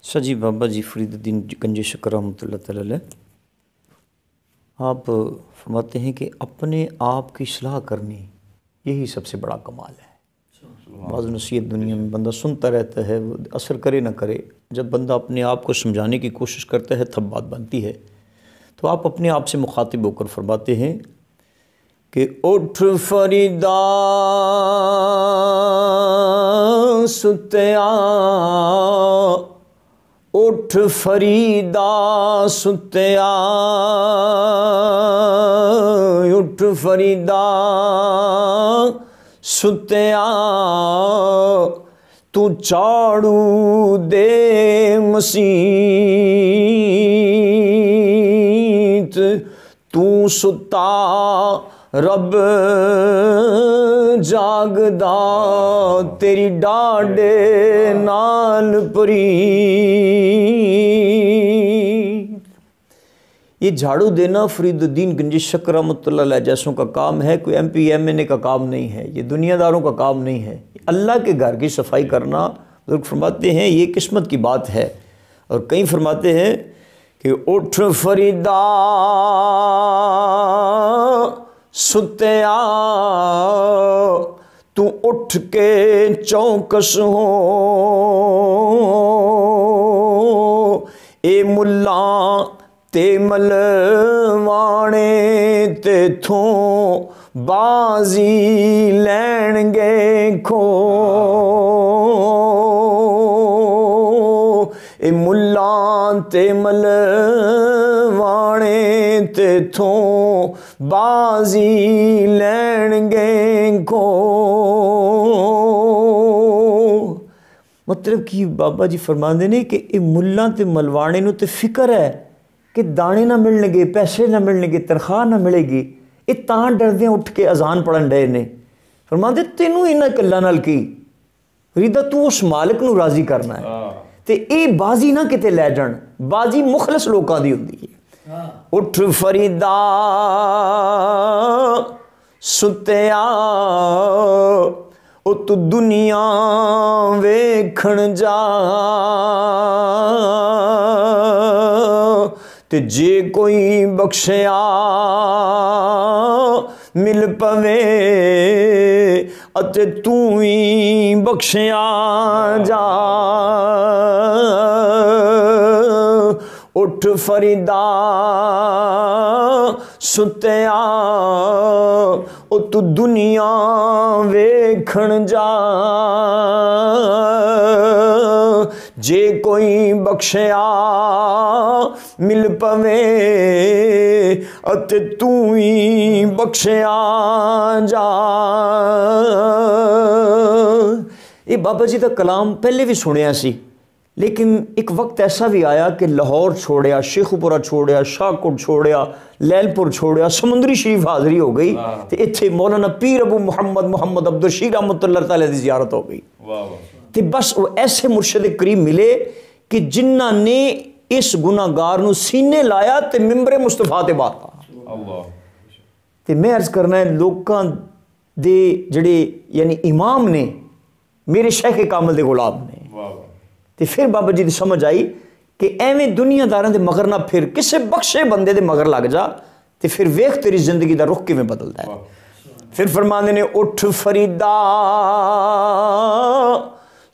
सजी बाबा जी फरीदुद्दीन गंजी शक्कर रहमतुल्लाह तआला अलैह, आप फरमाते हैं कि अपने आप की सलाह करनी यही सबसे बड़ा कमाल है। बाज़ नसीहत दुनिया में बंदा सुनता रहता है, वो असर करे ना करे, जब बंदा अपने आप को समझाने की कोशिश करता है तब बात बनती है। तो आप अपने आप से मुखातिब होकर फरमाते हैं कि उठ फरीदा सुत्या, उठ फरीदा सुत्या, उठ फरीदा सुत्या, तू झाड़ू दे मसीत, तू सुता रब जागदा, तेरी डाडे नाल प्रीत। ये झाड़ू देना फरीदुद्दीन गंजी शक्कर रहमतुल्लाह अलैह जैसों का काम है, कोई MP MNA का काम नहीं है, ये दुनियादारों का काम नहीं है। अल्लाह के घर की सफाई करना, लोग फरमाते हैं ये किस्मत की बात है। और कहीं फरमाते हैं कि उठ फरीदा सुत्या, तू उठ के चौकस हो, ए मुल्ला ते मलवाने तेथों बाजी लैणगे खो, ए मुल्ला ते मलवाने तेथों बाजी लैणगे खो। मतलब कि बाबा जी फरमाते ने कि ये मुल्ला ते मलवाने नूं ते फिक्र है कि दाने ना मिलणगे, पैसे ना मिलणगे, तनख्वाह ना मिलेगी, ये तां डरदे उठ के अजान पढ़न डे ने। फरमाते तेनू इन्हां गल्लां नाल की फरीदा, तू उस मालिक नूं राजी करना है ते ये बाजी ना किते लै जाण, बाजी मुखलस लोकां दी हुंदी है। उठ फरीदा सुत्या, ओ तू दुनिया वेखण जा, ते जे कोई बख्शिया मिल पवे, अते तू ही बख्शिया जा। उठ फरीदा सुत्या, ओ तू दुनिया वेखण जा, जे कोई बख्शिया मिल पवे, अते तू ही बख्शिया जा। ये बाबा जी का कलाम पहले भी सुनिया सी, लेकिन एक वक्त ऐसा भी आया कि लाहौर छोड़िया, शेखुपुरा छोड़िया, शाहकोट छोड़िया, लैलपुर छोड़िया, समुंदरी शरीफ हाज़री हो गई, तो इत्थे मौलाना पीर अबू मुहम्मद अब्दुल रशीद रहमतुल्लाह तआला दी ज़ियारत हो गई। तो बस वो ऐसे मुर्शिद करीम मिले कि जिन्ना ने इस गुनाहगार नूं सीने लाया तो मिंबरे मुस्तफा ते बाता। तो मैं अर्ज करना है लोकां दे जड़े यानी इमाम ने, मेरे शेख कामल दे गुलाम ने। तो फिर बाबा जी की समझ आई कि एवें दुनियादारां दे मगर ना फिर, किसी बख्शे बंदे दे मगर लग जा, तो फिर वेख तेरी जिंदगी का रुख किवें बदलता है। फिर फरमांदे ने उठ फरीदा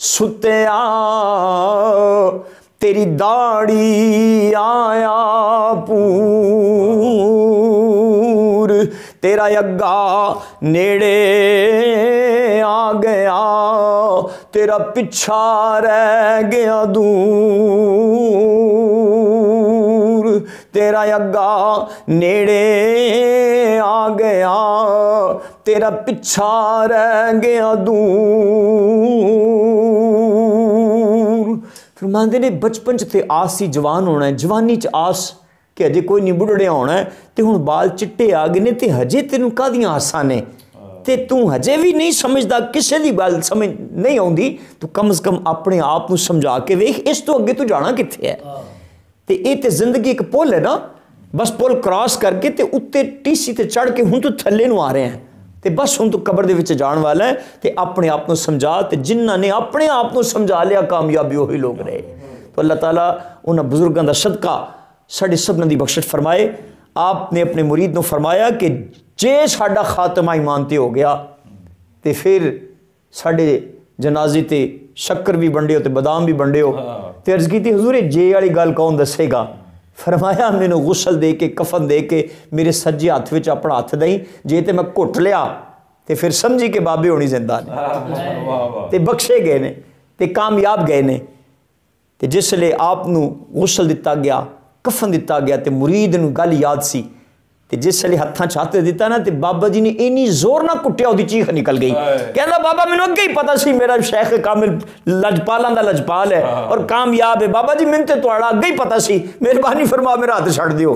सुत्या, तेरी दाढ़ी आया पूर, तेरा अग्गा नेड़े आ गया, तेरा पिछा रह गया दूर, तेरा अग्गा नेड़े आ गया, तेरा पिछा रह गया दूर। फरमांदे ने बचपन च ते आस सी जवान होना है, जवानी च आस कि हजे कोई नहीं बुढ़ड़िया होना है, तो हुण बाल चिट्टे आ गए ने, तो हजे तेनों कादियां आसां ने, ते तू हजे भी नहीं समझदा, किसी की गल समझ नहीं आउंदी, तो कम से कम अपने आप को समझा के वेख, इस तो अगे तू जाना कित्थे है। तो ये तो जिंदगी एक पुल है ना, बस पुल क्रॉस करके ते उत्ते टीसी ते चढ़ के हुण तू थल्ले नूं आ रहे हैं, तो बस हुण तू कबर दे विच जाण वाला है। तो अपने आप को समझा, तो जिन्हां ने अपने आप को समझा लिया कामयाबी वही लोग रहे। तो अल्लाह ताला उन्होंने बुजुर्गों का सदका साढ़े सबना की बख्शिश फरमाए। आपने अपने मुरीद को फरमाया कि जे साडा खात्मा ईमान ते हो गया तो फिर साढ़े जनाजे ते शक्कर भी वंडियो तो बादाम भी वंडियो। तो अर्ज की हजूर जे वाली गल कौन दसेगा? फरमाया मैनू गुसल दे के कफन दे के मेरे सज्जे हथ में अपना हथ दई, जे तो मैं घुट लिया तो फिर समझी कि बाबे होनी जिंदा ने ते बख्शे गए ने ते कामयाब गए ने। तो जिसले आपनू गुसल दिता गया, कफन दिता गया, तो मुरीद नू गल याद सी। तो जिसले हत्थां च हत्थ दिता ना, तो बाबा जी ने इन्नी जोर ना कुटिया, उसकी चीख निकल गई। कहता बाबा मैनू अगे ही पता सी मेरा शेख कामिल लजपालों का लजपाल है और कामयाब है। बाबा जी मैनू तो तुहाड़ा अगे ही पता सी, मेहरबानी फरमा मेरा हाथ छड़ दियो।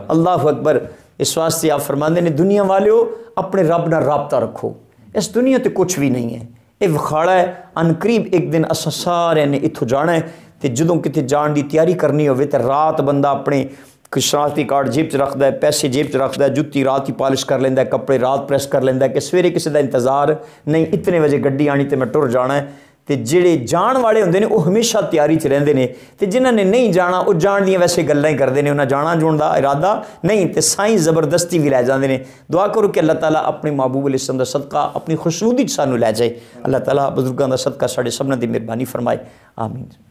अल्लाह अकबर। इस वास्ते आप फरमाते ने दुनिया वालियो अपने रब नाल राबता रखो। इस दुनिया तो कुछ भी नहीं है, ये विखाड़ा है। अनकरीब एक दिन अस सारे ने इत्थों जाना है। तो जो कितने जान की तैयारी करनी हो तो रात बंदा अपने शनाख्ती कार्ड जेब च रखता है, पैसे जेब च रखता है, जुत्ती रात ही पॉलिश कर लेंदा है, कपड़े रात प्रेस कर लेंदा है कि सवेरे किसी का इंतजार नहीं, इतने बजे गड्डी आनी तो मैं टुर जाना है। तो जेड़े जान वाले होंदे ने वो हमेशा तैयारी च रहिंदे ने, ते जिन्हां ने नहीं जाना वो जान दियां वैसे गल्लां ही करदे ने, उन्हां जाना जून दा इरादा नहीं, तो साईं ज़बरदस्ती भी लै जांदे ने। दुआ करो कि अल्लाह ताला अपने महबूब अलैहि सल्लम दा सदका अपनी खुशनुदी च सानू लै जाए। अल्लाह ताला बुजुर्गां दा सदका साडे सबना दी मेहरबानी फरमाए। आमीन।